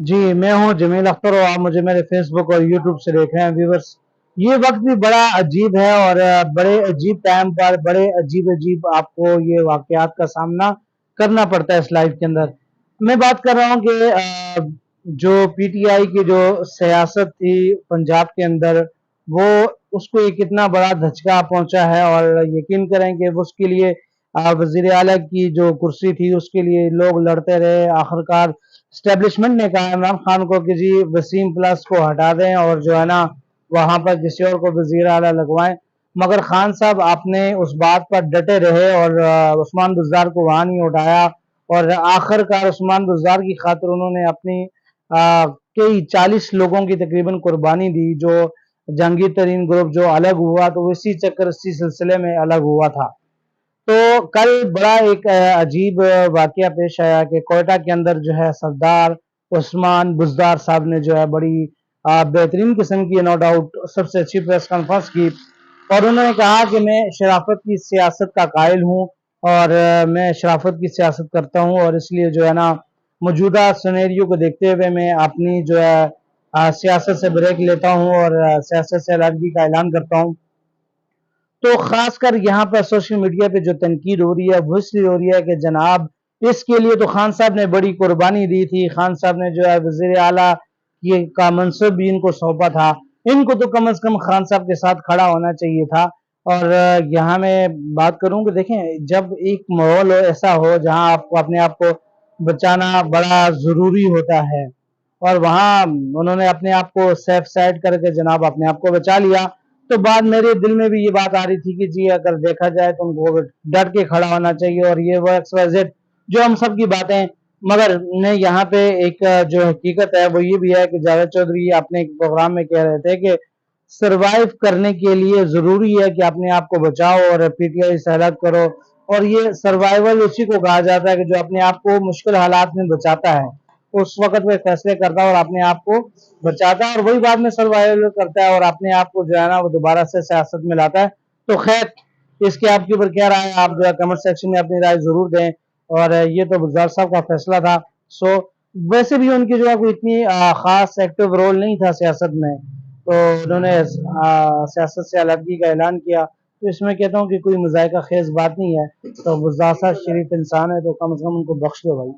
جی میں ہوں جمیل اختر اور آپ مجھے میرے فیس بک اور یوٹیوب سے دیکھ رہے ہیں ویورز۔ یہ وقت بھی بڑا عجیب ہے اور بڑے عجیب ٹائم پر بڑے عجیب عجیب آپ کو یہ واقعات کا سامنا کرنا پڑتا ہے اس لائف کے اندر۔ میں بات کر رہا ہوں کہ جو پی ٹی آئی کی جو سیاست تھی پنجاب کے اندر، وہ اس کو ایک اتنا بڑا دھچکا پہنچا ہے، اور یقین کریں کہ اس کے لیے وزیر اعلیٰ کی جو کرسی تھی اس کے لیے لوگ لڑتے رہے۔ آخرکار اسٹیبلشمنٹ نے کہا عمران خان کو کہ جی وسیم پلس کو ہٹا دیں اور جو ہے نا وہاں پر کسی اور کو وزیر اعلیٰ لگوائیں، مگر خان صاحب آپ نے اس بات پر ڈٹے رہے اور عثمان بزدار کو وہاں نہیں اٹھایا، اور آخر کار عثمان بزدار کی خاطر انہوں نے اپنی کئی 40 لوگوں کی تقریباً قربانی دی۔ جو جہانگیر ترین گروپ جو الگ ہوا تو اسی چکر اسی سلسلے میں الگ ہوا تھا۔ تو کل بڑا ایک عجیب واقعہ پیش آیا کہ کوئٹہ کے اندر جو ہے سردار عثمان بزدار صاحب نے جو ہے بڑی بہترین قسم کی نو ڈاؤٹ سب سے اچھی پریس کانفرنس کی، اور انہوں نے کہا کہ میں شرافت کی سیاست کا قائل ہوں اور میں شرافت کی سیاست کرتا ہوں، اور اس لیے جو ہے نا موجودہ سینیریو کو دیکھتے ہوئے میں اپنی جو ہے سیاست سے بریک لیتا ہوں اور سیاست سے علیحدگی کا اعلان کرتا ہوں۔ تو خاص کر یہاں پر سوشل میڈیا پہ جو تنقید ہو رہی ہے وہ اس لیے ہو رہی ہے کہ جناب اس کے لیے تو خان صاحب نے بڑی قربانی دی تھی، خان صاحب نے جو ہے وزیر اعلیٰ کا منصب بھی ان کو سونپا تھا، ان کو تو کم از کم خان صاحب کے ساتھ کھڑا ہونا چاہیے تھا۔ اور یہاں میں بات کروں کہ دیکھیں جب ایک ماحول ایسا ہو جہاں آپ کو اپنے آپ کو بچانا بڑا ضروری ہوتا ہے، اور وہاں انہوں نے اپنے آپ کو سیف سائڈ کر کے جناب اپنے آپ کو بچا لیا، تو بعد میرے دل میں بھی یہ بات آ رہی تھی کہ جی اگر دیکھا جائے تو ان کو ڈٹ کے کھڑا ہونا چاہیے، اور یہ وہ ایکس وائی زیڈ جو ہم سب کی باتیں، مگر یہاں پہ ایک جو حقیقت ہے وہ یہ بھی ہے کہ جاوید چودھری اپنے ایک پروگرام میں کہہ رہے تھے کہ سروائیو کرنے کے لیے ضروری ہے کہ اپنے آپ کو بچاؤ اور پی ٹی آئی سے الگ کرو، اور یہ سروائیول اسی کو کہا جاتا ہے کہ جو اپنے آپ کو مشکل حالات میں بچاتا ہے، اس وقت وہ فیصلے کرتا ہے اور اپنے آپ کو بچاتا ہے، اور وہی بعد میں سروائیول کرتا ہے اور اپنے آپ کو جو ہے نا وہ دوبارہ سے سیاست میں لاتا ہے۔ تو خیر اس کے آپ کے اوپر کیا رائے ہے، آپ جو ہے کمنٹ سیکشن میں اپنی رائے ضرور دیں، اور یہ تو بزدار صاحب کا فیصلہ تھا۔ سو ویسے بھی ان کی جو ہے کوئی اتنی خاص ایکٹیو رول نہیں تھا سیاست میں، تو انہوں نے سیاست سے علیحدگی کا اعلان کیا، تو اس میں کہتا ہوں کہ کوئی مذائقہ خیز بات نہیں ہے، تو بزدار صاحب شریف انسان ہے تو کم از کم ان کو بخش دو بھائی۔